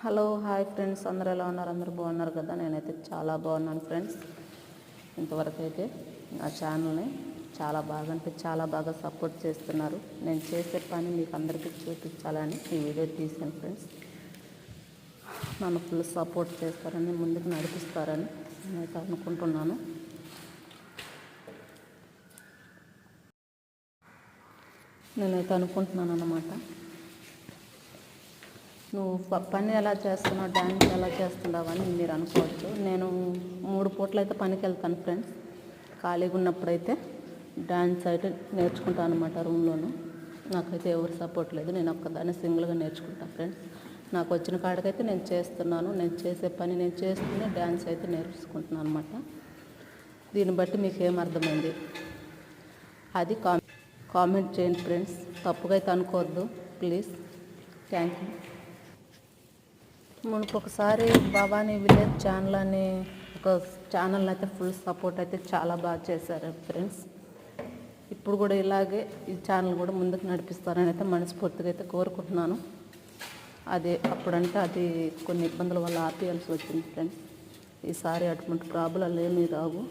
Hello hi friends, అందరూ ఎలా ఉన్నారు? అందరూ బాగున్నారు కదా? నేనైతే చాలా బాగున్నాను ఫ్రెండ్స్. ఇంతవరకు అయితే నా ఛానల్ని చాలా బాగా సపోర్ట్ చేస్తున్నారు. నేను చేసే పని మీకు అందరికీ చూపించాలని ఈ వీడియో తీసాను ఫ్రెండ్స్. నన్ను ఫుల్ సపోర్ట్ చేస్తారని, ముందుకు నడిపిస్తారని నేనైతే అనుకుంటున్నాను. అన్నమాట. నువ్వు పని ఎలా చేస్తున్నావు, డ్యాన్స్ ఎలా చేస్తున్నావు అని మీరు అనుకోవచ్చు. నేను 3 పూటలు అయితే పనికి వెళ్తాను ఫ్రెండ్స్. ఖాళీగా ఉన్నప్పుడైతే డ్యాన్స్ అయితే నేర్చుకుంటాను అనమాట రూమ్లోను. నాకైతే ఎవరు సపోర్ట్ లేదు, నేను ఒక్కదాన్ని సింగిల్గా నేర్చుకుంటాను ఫ్రెండ్స్. నాకు వచ్చిన కాడికైతే నేను చేస్తున్నాను. నేను చేసే పని నేను చేస్తూనే డ్యాన్స్ అయితే నేర్చుకుంటున్నాను అనమాట. దీన్ని బట్టి మీకు ఏమర్థమైంది అది కామెంట్ చేయండి ఫ్రెండ్స్. తప్పుగా అయితే అనుకోవద్దు ప్లీజ్. Thank you. మనకు ఒకసారి భవానీ విలేజ్ ఛానల్ అని ఒక ఛానల్ అయితే ఫుల్ సపోర్ట్ అయితే చాలా బాగా చేశారు ఫ్రెండ్స్. ఇప్పుడు కూడా ఇలాగే ఈ ఛానల్ కూడా ముందుకు నడిపిస్తారని అయితే మనస్ఫూర్తిగా అయితే కోరుకుంటున్నాను. అప్పుడంటే అది కొన్ని ఇబ్బందుల వల్ల ఆపేయాల్సి వచ్చింది ఫ్రెండ్స్. ఈసారి అటువంటి ప్రాబ్లం ఏమీ రావు.